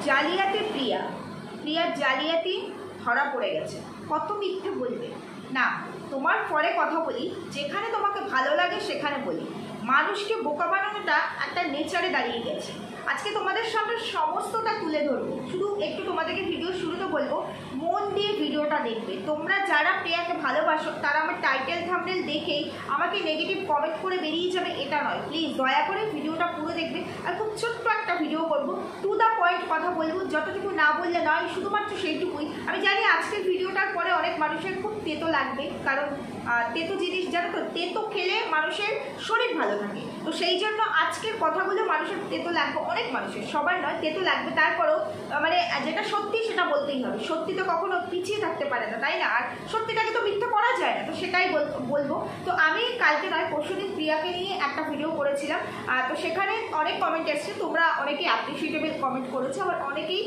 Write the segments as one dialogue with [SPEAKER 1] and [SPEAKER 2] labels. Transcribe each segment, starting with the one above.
[SPEAKER 1] জালিয়াতি প্রিয়ার জালিয়াতি ধরা পড়ে গেছে। কত মিথ্যে বলবে না, তোমার পরে কথা বলি, যেখানে তোমাকে ভালো লাগে সেখানে বলি। মানুষকে বোকা বানানোটা একটা নেচারে দাঁড়িয়ে গেছে। আজকে তোমাদের সামনে সমস্তটা তুলে ধরবো, শুধু একটু তোমাদেরকে ভিডিও শুরুতে বলবো মন দিয়ে ভিডিওটা দেখবে। তোমরা যারা প্রিয়াকে ভালোবাসো তারা আমার টাইটেল থাম্বনেল দেখেই আমাকে নেগেটিভ কমেন্ট করে বেরিয়ে যাবে এটা নয়, প্লিজ দয়া করে ভিডিওটা পুরো দেখবে। আর খুব ছোট্ট একটা ভিডিও করবো, টু দ্য পয়েন্ট কথা বলবো, যতটুকু না বললে নয়, শুধুমাত্র সেইটুকুই। আমি জানি আজকের ভিডিওটার পরে অনেক মানুষের খুব তেতো লাগবে, কারণ তেতো জিনিস জানো তো, তেতো খেলে মানুষের শরীর ভালো থাকে। তো সেই জন্য আজকের কথাগুলো মানুষের তেতো লাগবে, অনেক মানুষের, সবার নয়, তেতো লাগবে। তারপরেও মানে যেটা সত্যি সেটা বলতেই হবে। সত্যি তো কখনো পিছিয়ে থাকতে পারে না, তাই না? আর সত্যিটাকে তো মিথ্যা করা যায় না, তো সেটাই বলবো। তো আমি কালকে নয় পরশুদিন প্রিয়াকে নিয়ে একটা ভিডিও করেছিলাম, তো সেখানে অনেক কমেন্ট এসছে। তোমরা অনেকেই অ্যাপ্রিসিয়েটেবল কমেন্ট করেছো, আবার অনেকেই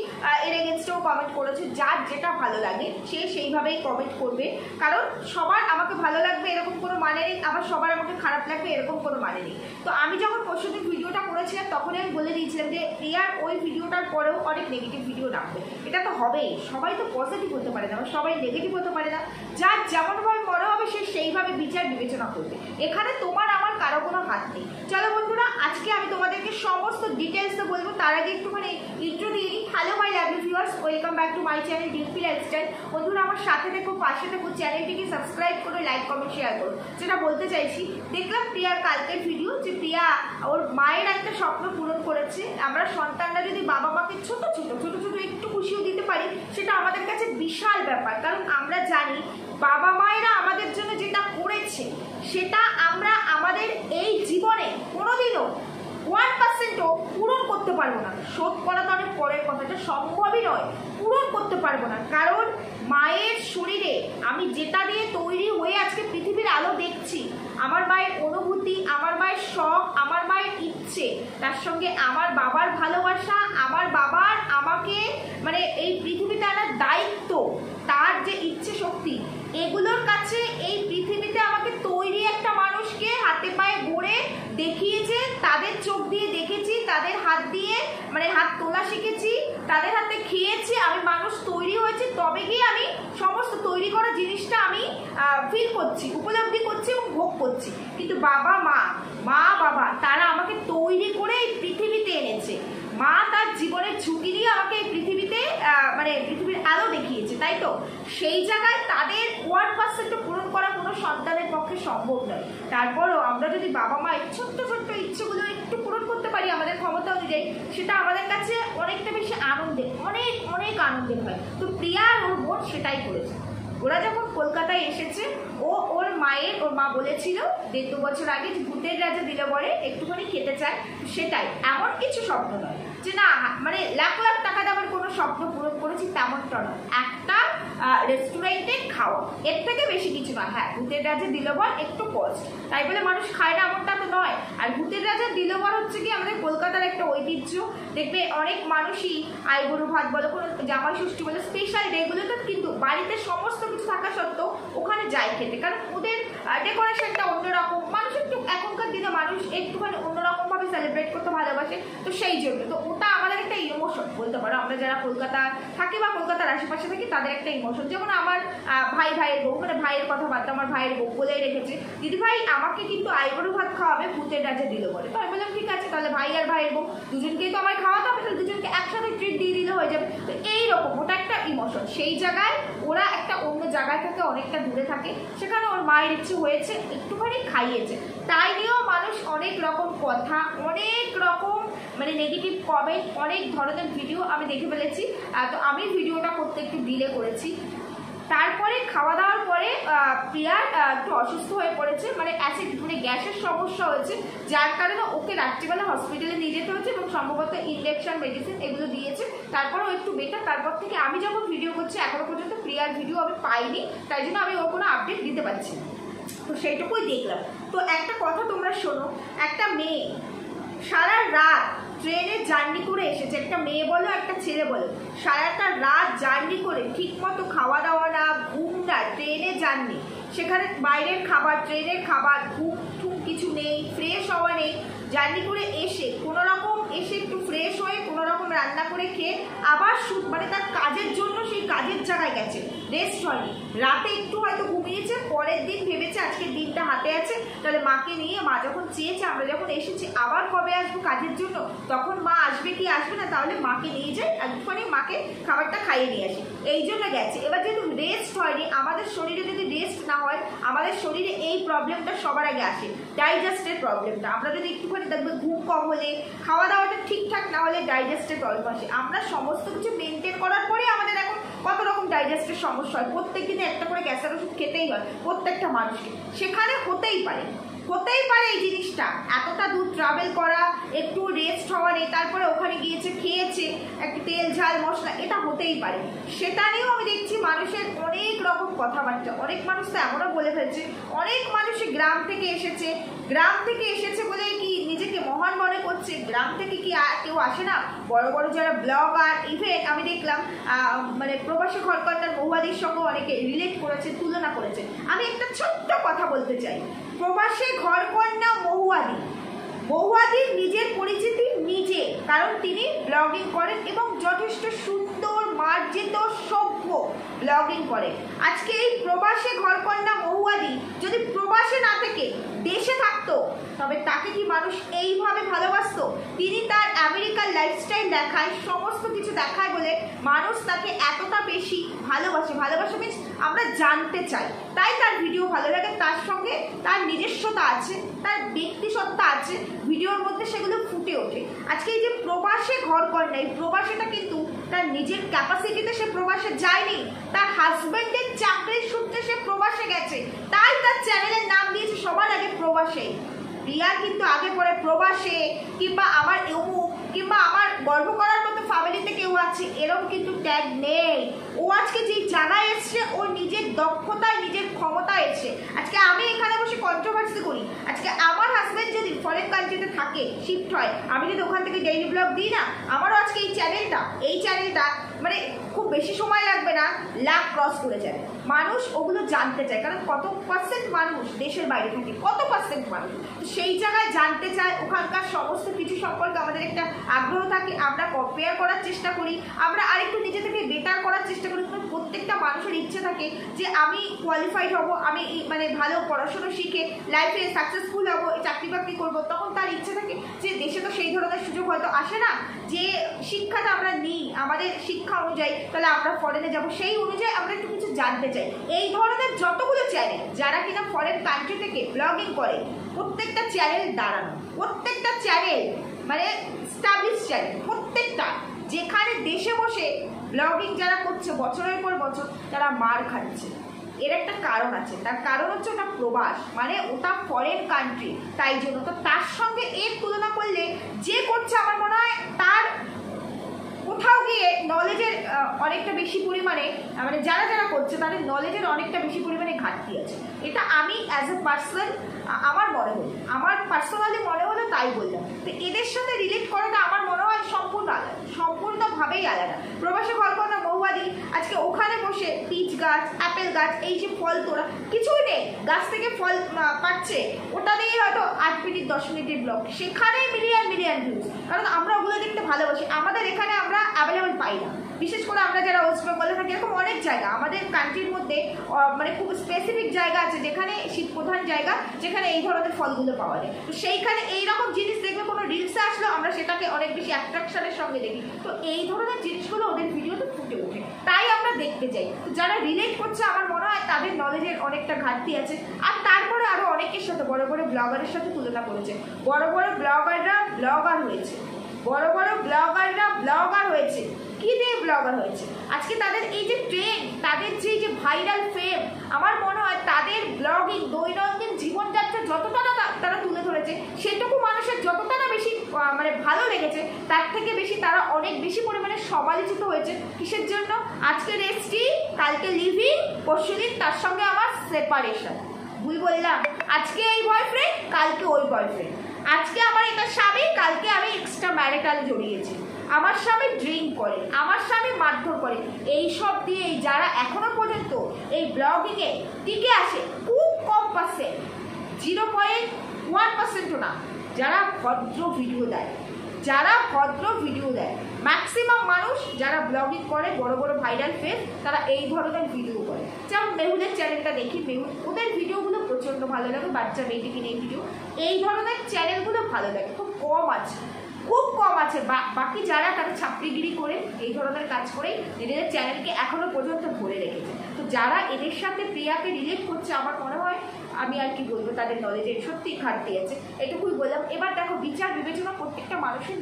[SPEAKER 1] এর এগেনস্টেও কমেন্ট করেছো। যার যেটা ভালো লাগে সে সেইভাবেই কমেন্ট করবে, কারণ সবার আমাকে ভালো লাগবে এরকম কোনো মানে নেই, আবার সবার আমাকে খারাপ লাগবে এরকম কোনো মানে নেই। তো আমি যখন পরশুদিন ভিডিওটা করেছিলাম তখনই আমি বলে দিয়েছিলাম যে প্রিয়ার ওই ভিডিওটার পরেও অনেক নেগেটিভ ভিডিও নামবে, এটা তো হবেই। সবাই তো পজিটিভ হতে পারে না, সবাই নেগেটিভ হতে পারে না। যার যেমনভাবে মনে হবে সে সেইভাবে বিচার বিবেচনা করবে, এখানে তোমার আমার কারো কোনো হাত নেই। চলো বন্ধুরা, আজকে আমি তোমাদেরকে সমস্ত ডিটেলসে বলবো। তার আগে একটুখানি ইন্ট্রো দিয়ে নিই। Hello my lovely viewers, welcome back to my channel Dimpi lifestyle. বন্ধুরা আমার সাথে দেখো, পাশে দেখো, চ্যানেলটিকে সাবস্ক্রাইব করো, লাইক কমেন্ট শেয়ার করো। যেটা বলতে চাইছি, দেখলাম প্রিয়ার কালকের ভিডিও, যে প্রিয়া ওর মায়ের একটা স্বপ্ন পূরণ করেছে। আমরা সন্তানরা যদি বাবা মাকে ছোট ছোট একটু খুশিও দিতে পারি, সেটা আমাদের কাছে বিশাল ব্যাপার। কারণ আমরা জানি বাবা মায়েরা আমাদের জন্য যেটা করেছে সেটা আমরা আমাদের এই জীবনে কোনোদিনও 1%ও পূরণ করতে পারবো না। শোধ করা তো অনেক পরের কথা, এটা সম্ভবই নয়, পূরণ করতে পারবো না। কারণ মায়ের শরীরে আমি যেটা দিয়ে তৈরি হয়ে আজকে পৃথিবীর আলো দেখছি, আমার মায়ের অনুভূতি, আমার মায়ের শখ, আমার মায়ের ইচ্ছে, তার সঙ্গে আমার বাবার ভালোবাসা, আমার বাবার আমাকে মানে এই পৃথিবীতে আনার দায়িত্ব, তার যে ইচ্ছে শক্তি, এগুলোর কাছে এই পৃথিবীতে আমাকে তৈরি একটা মানুষকে হাতে পায়ে গড়ে দেখিয়েছে। তাদের চোখ দিয়ে দেখেছি, তাদের হাত দিয়ে মানে হাত তোলা শিখেছি, তাদের হাতে খেয়েছি, আমি মানুষ তৈরি হয়েছি, তবে গিয়ে আমি সমস্ত তৈরি করা জিনিসটা আমি ফিল করছি, উপলব্ধি করছি এবং ভোগ করছি। কিন্তু বাবা বাবা তারা আমাকে তৈরি করে এই পৃথিবীতে এনেছে। মা তার জীবনের ঝুঁকি দিয়ে আমাকে এই পৃথিবীতে মানে পৃথিবীর আলো দেখিয়েছে, তাই তো? সেই জায়গায় তাদের 1% পূরণ করা কোনো সন্তানের পক্ষে সম্ভব নয়। তারপরও আমরা যদি বাবা মায়ের ছোট্ট ইচ্ছেগুলো একটু পূরণ করতে পারি আমাদের ক্ষমতা অনুযায়ী, সেটা আমাদের কাছে অনেকটা বেশি আনন্দের, অনেক আনন্দের হয়। তো প্রিয়া আর ওর বোন সেটাই করেছে। ওরা যখন কলকাতায় এসেছে, ওর মা বলেছিল 1.5 বছর আগে ভূতের রাজা দিলে বরে একটুখানি খেতে চায়। সেটাই, এমন কিছু স্বপ্ন নয় যে না মানে লাখ টাকা দেওয়ার কোনো স্বপ্ন পূরণ করেছি, তেমনটা নয়। একটা রেস্টুরেন্টে খাওয়া, এর থেকে বেশি কিছু না। হ্যাঁ, ভূতের রাজা দিল বর একটু কষ্ট, তাই বলে মানুষ খায় না এমনটা তো নয়। আর ভূতের রাজা দিল বর হচ্ছে কি আমাদের কলকাতার একটা ঐতিহ্য। দেখবে অনেক মানুষই আইবুড়ো ভাত বলো, কোনো জামাই ষষ্ঠী বলো, স্পেশাল ডেগুলোতে কিন্তু বাড়িতে সমস্ত কিছু থাকা সত্ত্বেও ওখানে যায় খেতে, কারণ ওদের ডেকোরেশনটা অন্যরকম। মানুষ একটু এখনকার দিনে মানুষ একটুখানি অন্যরকম ভাবে সেলিব্রেট করতে ভালোবাসে, তো সেই জন্য তো ওটা আমাদের একটা ইমোশন বলতে পারো। আমরা যারা কলকাতা থাকি বা কলকাতার আশেপাশে থাকি তাদের একটা ইমোশন। যেমন আমার ভাইয়ের বউ, মানে ভাইয়ের কথাবার্তা আমার ভাইয়ের বউ বলেই রেখেছে, দিদি ভাই আমাকে কিন্তু আইবুড়ো ভাত খাওয়াবে ভূতের রাজা দিল বলে। তো আমি বললাম ঠিক আছে, তাহলে ভাই আর ভাইয়ের বউ দুজনকেই তো আমার খাওয়াতে হবে, তাহলে দুজনকে একসাথে ট্রিট দিয়ে দিলে হয়ে যাবে। তো এইরকম ওটা একটা ইমোশন। সেই জায়গায় ওরা একটা অন্য জায়গায় থাকে, অনেকটা দূরে থাকে, সেখানে ওর মায়ের ইচ্ছে হয়েছে, একটুখানি খাইয়েছে। তাই নিয়েও মানুষ অনেক রকম কথা, অনেক রকম মানে নেগেটিভ কমেন্ট, অনেক ধরনের ভিডিও আমি দেখে ফেলেছি। তো আমি ভিডিওটা করতে একটু ডিলে করেছি। তারপরে খাওয়া দাওয়ার পরে প্রিয়ার একটু অসুস্থ হয়ে পড়েছে, মানে অ্যাসিড মানে গ্যাসের সমস্যা হয়েছে, যার কারণে ওকে রাত্রিবেলা হসপিটালে নিয়ে যেতে হচ্ছে এবং সম্ভবত ইনজেকশন মেডিসিন এগুলো দিয়েছে। তারপরেও একটু বেটার। তারপর থেকে আমি যখন ভিডিও করছি এখনো পর্যন্ত প্রিয়ার ভিডিও আমি পাইনি, তাই জন্য আমি ওর কোনো আপডেট দিতে পারছি না। তো সেইটুকুই দেখলাম। তো একটা কথা তোমরা শোনো, একটা মেয়ে সারা রাত ট্রেনে জার্নি করে এসেছে, একটা মেয়ে বলো একটা ছেলে বলো, সারাটা রাত জার্নি করে ঠিকমতো খাওয়া দাওয়া না, ঘুম না, ট্রেনে জার্নি, সেখানে বাইরের খাবার, ট্রেনের খাবার, ঘুম কিছু নেই, ফ্রেশ হওয়া নেই, জার্নি করে এসে কোনো রকম এসে একটু ফ্রেশ হয়ে কোনো রকম রান্না করে খেয়ে আবার মানে তার কাজের জন্য সেই কাজের জায়গায় গেছে, রেস্ট হয়নি, রাতে একটু হয়তো ঘুমিয়েছে, পরের দিন ভেবেছে আজকের দিনটা হাতে আছে, তাহলে মাকে নিয়ে, মা যখন চেয়েছে, আমরা যখন এসেছি আবার কবে আসবো কাজের জন্য, তখন মা আসবে কি আসবে না, তাহলে মাকে নিয়ে যাই, একটুখানি মাকে খাবারটা খাইয়ে নিয়ে আসি, এই জন্য গেছে। এবার যেহেতু রেস্ট হয়নি, আমাদের শরীরে যদি রেস্ট না হয়, আমাদের শরীরে এই প্রবলেমটা সবার আগে আসে, ডাইজেস্টের প্রবলেমটা। আমরা যদি একটুখানি দেখবো ঘুম কম হলে, খাওয়া দাওয়াটা ঠিকঠাক না হলে ডাইজেস্টের প্রবলেম আসে। আমরা সমস্ত কিছু মেনটেন করার পরে আমাদের এখন কত রকম ডাইজেস্টের সমস্যা হয়, প্রত্যেক দিনে একটা করে গ্যাসের ওষুধ খেতেই হয় প্রত্যেকটা মানুষকে, সেখানে হতেই পারে এই জিনিসটা, এতটা দূর ট্রাভেল করা, একটু রেস্ট হওয়া নেই, তারপরে ওখানে গিয়েছে, খেয়েছে, একটু তেল ঝাল মশলা, এটা হতেই পারে। সেটা নিয়েও আমি দেখছি মানুষের অনেক রকম কথাবার্তা, অনেক মানুষ তো এমনও বলে ফেলছে, অনেক মানুষ গ্রাম থেকে এসেছে বলে কি নিজেকে মহান মনে করছে, গ্রাম থেকে কি কেউ আসে না, বড় বড় যারা ব্লগার, ইভেন আমি দেখলাম মানে প্রবাসী ঘরকন্যার মহুয়াদির সঙ্গে অনেকে রিলেট করেছে, তুলনা করেছে। আমি একটা ছোট্ট কথা বলতে চাই, প্রবাসী ঘরকন্যা মহুয়াদির নিজের পরিচিতি নিজে, কারণ তিনি ব্লগিং করেন এবং যথেষ্ট সুন্দর মার্জিত সভ্য ব্লগিং করে। আজকে এই প্রবাসী ঘরকন্যা মহুয়াদি যদি প্রবাসে না থেকে দেশে থাকতো, তবে তাকে কি মানুষ এইভাবে ভালোবাসতো? তিনি তার আমেরিকার লাইফস্টাইল দেখায়, সমস্ত কিছু দেখায় বলে মানুষ তাকে এতটা বেশি ভালোবাসে মিন্স আমরা জানতে চাই, তাই তার ভিডিও ভালো লাগে। তার সঙ্গে তার নিজস্বতা আছে, তার ব্যক্তিসত্তা আছে, ভিডিওর মধ্যে সেগুলো ফুটে ওঠে। আজকে এই যে প্রবাসে ঘরকন্যা, এই প্রবাসীটা কিন্তু তার নিজের ক্যাপাসিটিতে সে প্রবাসে যায়নি, তার হাজবেন্ডের চাকরির সূত্রে সে প্রবাসে গেছে, তাই তার চ্যানেলের নাম দিয়েছে সবার আগে প্রবাসে। রিয়া কিন্তু আগে পরে প্রবাসে, কিংবা আমার অমুক, কিংবা আমার গর্ব করার মতো ফ্যামিলিতে কেউ আছে, এরকম কিন্তু ট্যাগ নেই। ও আজকে যেই জায়গায় এসছে, ওর নিজের দক্ষতায়, নিজের ক্ষমতা এসছে। আজকে আমি এখানে বসে কন্ট্রোভার্সি করি, আজকে আমার হাজব্যান্ড যদি ফরেন কান্ট্রিতে থাকে, শিফট হয়, আমি যদি ওখান থেকে ডেইলি ব্লগ দিই না, আমারও আজকে এই চ্যানেলটা মানে খুব বেশি সময় লাগবে না, লাখ ক্রস করে যাবে। মানুষ ওগুলো জানতে চায়, কারণ কত পার্সেন্ট মানুষ দেশের বাইরে থাকে, কত পার্সেন্ট মানুষ সেই জায়গায় জানতে চায়, ওখানকার সমস্ত কিছু সম্পর্কে আমাদের একটা আগ্রহ থাকে, আমরা কম্পেয়ার করার চেষ্টা করি, আমরা আরেকটু নিজে থেকে বেটার করার চেষ্টা করি। প্রত্যেকটা মানুষের ইচ্ছে থাকে যে আমি কোয়ালিফাইড হব, আমি মানে ভালো পড়াশোনা শিখে লাইফে সাকসেসফুল হব, চাকরি বাকরি করবো, তখন তার ইচ্ছে থাকে যে দেশে তো সেই ধরনের সুযোগ হয়তো আসে না, যে শিক্ষাটা আমরা নিই আমাদের শিক্ষা অনুযায়ী, তাহলে আমরা ফরেনে যাব, সেই অনুযায়ী আমরা একটু কিছু জানতে চাই। এই ধরনের যতগুলো চ্যানেল যারা কিনা ফরেন কান্ট্রি থেকে ব্লগিং করে, প্রত্যেকটা চ্যানেল দাঁড়ানো, প্রত্যেকটা চ্যানেল মানে স্টাবলিশ চ্যানেল, প্রত্যেকটা, যেখানে দেশে বসে ব্লগিং যারা করছে বছরের পর বছর, তারা মার খাচ্ছে। এর একটা কারণ আছে, তার কারণ হচ্ছে ওটা প্রবাস, মানে ওটা ফরেন কান্ট্রি, তাই জন্য। তো তার সঙ্গে এর তুলনা করলে যে করছে, আমার মনে হয় তার কোথাও গিয়ে নলেজের অনেকটা বেশি পরিমাণে, মানে যারা করছে তাদের নলেজের অনেকটা বেশি পরিমাণে ঘাটতি আছে। এটা আমি অ্যাজ এ পার্সন আমার মনে হলো, আমার পার্সোনালি মনে হলো, তাই বললাম। তো এদের সাথে রিলেট করাটা আমার মনে হয় সম্পূর্ণ আলাদা, সম্পূর্ণভাবেই আলাদা। প্রবাসী ঘরকন্যা মহুয়াদি আজকে ওখানে বসে পিচ গাছ, অ্যাপেল গাছ, এই যে ফল তোলা, কিছুই নেই, গাছ থেকে ফল পাচ্ছে, ওটা দিয়ে হয়তো 8 মিনিট 10 মিনিটের ব্লগ, সেখানেই মিলিয়ন ভিউজ, কারণ আমরা ওগুলো দেখতে ভালোবাসি। আমাদের এখানে আমরা অ্যাভেলেবল পাই না, বিশেষ করে আমরা যারা ওয়েস্ট বেঙ্গলে থাকি, এরকম অনেক জায়গা আমাদের কান্ট্রির মধ্যে মানে খুব স্পেসিফিক জায়গা আছে, যেখানে শীত প্রধান জায়গা, যেখানে এই ধরনের ফলগুলো পাওয়া যায়। তো সেইখানে এইরকম জিনিস দেখবে, কোনো রিলসে আসলো, আমরা সেটাকে অনেক বেশি অ্যাট্রাকশনের সঙ্গে দেখি। তো এই ধরনের জিনিসগুলো ওদের ভিডিওতে ফুটে ওঠে, তাই আমরা দেখতে যাই। তো যারা রিলেট করছে, আমার মনে হয় তাদের নলেজের অনেকটা ঘাটতি আছে। আর তারপরে আরও অনেকের সাথে, বড় বড় ব্লগারের সাথে তুলনা করেছে, বড় বড় ব্লগাররা ব্লগার হয়েছে, ব্লগার হয়েছে, কি দিয়ে ব্লগার হয়েছে? আজকে তাদের এই যে ট্রেন্ড, তাদের যে ভাইরাল ফেম, আমার মনে হয় তাদের ব্লগিং, দৈনন্দিন জীবনযাত্রা যতটা না তারা তুলে ধরেছে, সেটুকু মানুষের যতটা না বেশি মানে ভালো লেগেছে, তার থেকে বেশি তারা অনেক বেশি পরিমাণে সমালোচিত হয়েছে। কিসের জন্য? আজকে রেস্টি, কালকে লিভিং, পরশুদিন তার সঙ্গে আমার সেপারেশন। ভুল বললাম? আজকে এই বয়ফ্রেন্ড, কালকে ওই বয়ফ্রেন্ড, আজকে আমার এটা স্বামী, কালকে আমি এক্সট্রা ম্যারিটাল জড়িয়েছি, আমার স্বামী ড্রিঙ্ক করে, আমার স্বামী মারধর করে, এই সব দিয়ে যারা এখনো পর্যন্ত এই ব্লগিংয়ে টিকে আসে, খুব কম পার্সেন্ট, 0.1%ও না, যারা ভদ্র ভিডিও দেয়, যারা ভদ্র ভিডিও দেয়। ম্যাক্সিমাম মানুষ যারা ব্লগিং করে, বড় বড় ভাইরাল ফেস, তারা এই ধরনের ভিডিও করে। যেমন মেহুলের চ্যানেলটা দেখি, মেহুল, ওদের ভিডিওগুলো প্রচণ্ড ভালো লাগে, বাচ্চা মেয়েটিকে নিয়ে ভিডিও, এই ধরনের চ্যানেলগুলো ভালো লাগে। খুব কম আছে, খুব কম আছে। বাকি যারা তারা ছাপড়িগিরি করে এই ধরনের কাজ করেই নিজেদের চ্যানেলকে এখনো পর্যন্ত ধরে রেখেছে। তো যারা এদের সাথে প্রিয়াকে রিলেট করছে, আমার মনে হয়, আমি আর কি বলবো, তাদের নলেজের সত্যিই ঘাটতি আছে, এটুকুই বললাম। এবার দেখো, বিচার বিবেচনা প্রত্যেকটা মানুষের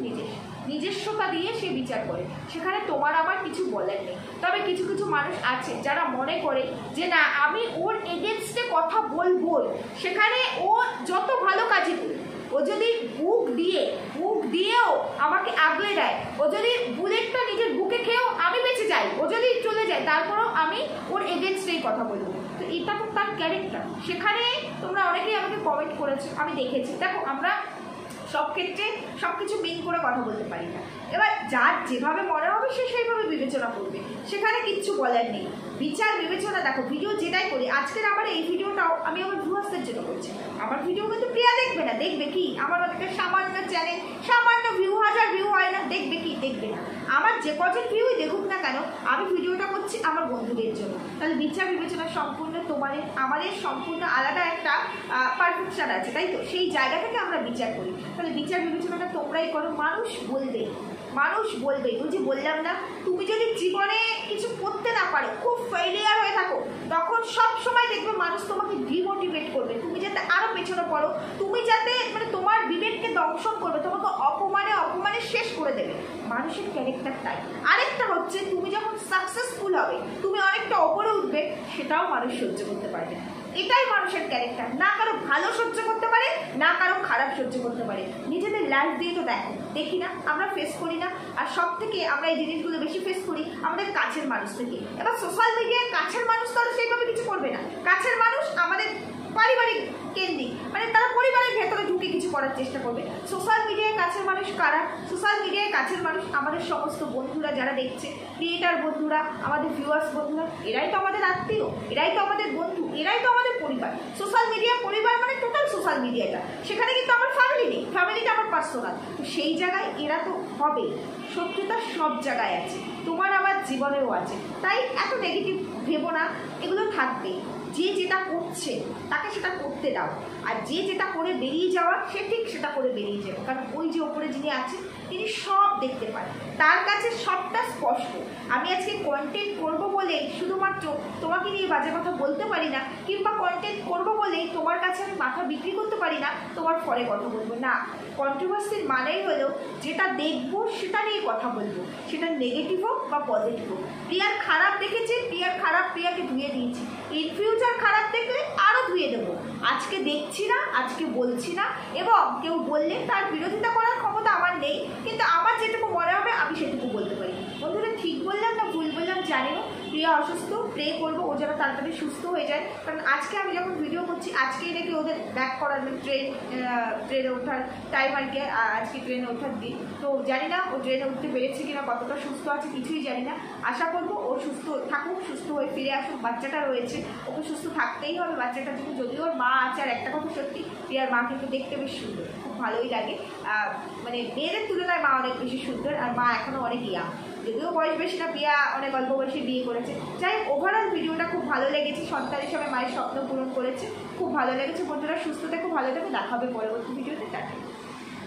[SPEAKER 1] নিজস্বতা দিয়ে সে বিচার করে, সেখানে তোমার আমার কিছু বলার নেই। তবে কিছু কিছু মানুষ আছে যারা মনে করে যে না, আমি ওর এগেনস্টে কথা বলবো, সেখানে ও যত ভালো কাজই করে, ও যদি বুক দিয়েও আমাকে আগলে দেয়, ও যদি বুলেটটা নিজের বুকে খেয়েও আমি বেঁচে যাই, ও যদি চলে যায়, তারপরেও আমি ওর এগেনস্টেই কথা বলবো। তো এটা তো তার ক্যারেক্টার। সেখানে তোমরা অনেকেই আমাকে কমেন্ট করেছো, আমি দেখেছি। দেখো, আমরা সব ক্ষেত্রে সব কিছু মিন করে কথা বলতে পারি না। এবার যার যেভাবে মনে হবে সে সেইভাবে বিবেচনা করবে, সেখানে কিচ্ছু বলার নেই। বিচার বিবেচনা, দেখো, ভিডিও যেটাই করি, আজকের আমার এই ভিডিওটাও আমি আমার ভিউয়ার্সদের জন্য করছি। আমার ভিডিও কিন্তু প্রিয়া দেখবে না, দেখবে কি? আমার একটা সামান্য চ্যানেল, সামান্য ভিউ, 1000 ভিউ হয় না, দেখবে কি? দেখবে না। আমার যে কজন ভিউই দেখুক না কেন, আমি ভিডিওটা করছি আমার বন্ধুদের জন্য। তাহলে বিচার বিবেচনা সম্পূর্ণ তোমাদের আমাদের সম্পূর্ণ আলাদা একটা পারফেকশন আছে, তাই তো? সেই জায়গা থেকে আমরা বিচার করি। তাহলে বিচার বিবেচনাটা তোমরাই করো। মানুষ বলবে, ওই যে বললাম না, তুমি যদি জীবনে কিছু করতে না পারো, খুব ফেলিয়ার হয়ে থাকো, তখন সব সময় দেখবে মানুষ তোমাকে ডিমোটিভেট করবে, তুমি যাতে আরো পেছনে পড়ো, তুমি যাতে মানে তোমার বিবেককে দংশন করবে, তোমাকে অপমানে শেষ করে দেবে। মানুষের ক্যারেক্টার তাই। আরেকটা হচ্ছে, তুমি যখন সাকসেসফুল হবে, তুমি অনেকটা ওপরে উঠবে, সেটাও মানুষ সহ্য করতে পারবে। এটাই মানুষের ক্যারেক্টার। না কারো ভালো সহ্য করতে পারে, না কারো খারাপ সহ্য করতে পারে। নিজেদের লাইফ দিয়ে তো দেখি না, আমরা ফেস করি না। আর সব থেকে আমরা এই জিনিসগুলো বেশি ফেস করি আমাদের কাছের মানুষ থেকে। এবার সোশ্যাল মিডিয়ায় কাছের মানুষ তো সেইভাবে কিছু করবে না। কাছের মানুষ আমাদের পারিবারিক কেন্দ্রিক, মানে তারা পরিবারের ভেতরে ঢুকে কিছু করার চেষ্টা করবে। সোশ্যাল মিডিয়ায় কাছের মানুষ কারা? সোশ্যাল মিডিয়ায় কাছের মানুষ আমাদের সমস্ত বন্ধুরা, যারা দেখছে, ক্রিয়েটার বন্ধুরা, আমাদের ভিউয়ার্স বন্ধুরা, এরাই তো আমাদের আত্মীয়, এরাই তো আমাদের বন্ধু, এরাই তো আমাদের পরিবার। সোশ্যাল মিডিয়া পরিবার মানে টোটাল সোশ্যাল মিডিয়াটা। সেখানে কিন্তু আমার ফ্যামিলি নেই, ফ্যামিলিটা আমার পার্সোনাল। তো সেই জায়গায় এরা তো হবে। শত্রুতা সব জায়গায় আছে, তোমার আমার জীবনেও আছে। তাই এত নেগেটিভ ভেবো না, এগুলো থাকবে। যে যেটা করছে তাকে সেটা করতে দাও, আর যে যেটা করে বেরিয়ে যাওয়া, সে ঠিক সেটা করে বেরিয়ে যাবে। কারণ ওই যে ওপরে যিনি আছে, তিনি সব দেখতে পান, তার কাছে সবটা স্পষ্ট। আমি আজকে কন্টেন্ট করবো বলে শুধুমাত্র তোমাকে নিয়ে বাজে কথা বলতে পারি না, কিংবা কন্টেন্ট করবো বলেই তোমার কাছে আমি মাথা বিক্রি করতে পারি না, তোমার ফলে কথা বলবো না। কন্ট্রোভার্সির মানেই হলো যেটা দেখবো সেটা নিয়ে কথা বলবো, সেটা নেগেটিভ হোক বা পজিটিভ হোক। প্রিয়ার খারাপ দেখেছে, প্রিয়াকে ধুয়ে দিয়েছি, ইন ফিউচার খারাপ দেখলে আরও ধুয়ে দেবো। আজকে দেখছি না, আজকে বলছি না, এবং কেউ বললে তার বিরোধিতা করার ক্ষমতা আমার নেই, কিন্তু আমার যেটুকু মনে হবে আমি সেটুকু বলতে পারি। বন্ধুরা, ঠিক বললাম না ভুল বললাম জানি না। প্রিয়া অসুস্থ, প্রে করবো ও যেন তাড়াতাড়ি সুস্থ হয়ে যায়। কারণ আজকে আমি যখন ভিডিও করছি, আজকেই নাকি ওদের ব্যাক করাবে, ট্রেনে ওঠার টাইম আর কি, আজকে ট্রেনে ওঠার দিন। তো জানি না ও ট্রেনে উঠতে পেরেছে কিনা, কতটা সুস্থ আছে কিছুই জানি না। আশা করবো ও সুস্থ থাকুক, সুস্থ হয়ে ফিরে আসুক। বাচ্চাটা রয়েছে, ওকে সুস্থ থাকতেই হবে বাচ্চাটার জন্য। যদিও ওর মা আছে, আর একটা কথা সত্যি, প্রিয়ার মা কিন্তু দেখতে বেশ সুন্দর, খুব ভালোই লাগে। মানে মেয়েদের তুলনায় মা অনেক বেশি সুন্দর, আর মা এখনও অনেক ইয়াং। যদিও বয়স বেশি না, প্রিয়া অনেক অল্প বয়সে বিয়ে করেছে। যাই হোক, ওভারঅল ভিডিওটা খুব ভালো লেগেছে। সন্তান হিসাবে মায়ের স্বপ্ন পূরণ করেছে, খুব ভালো লেগেছে। বন্ধুরা, সুস্থ থেকো, ভালো থেকো, দেখা হবে পরবর্তী ভিডিওতে। টাটা।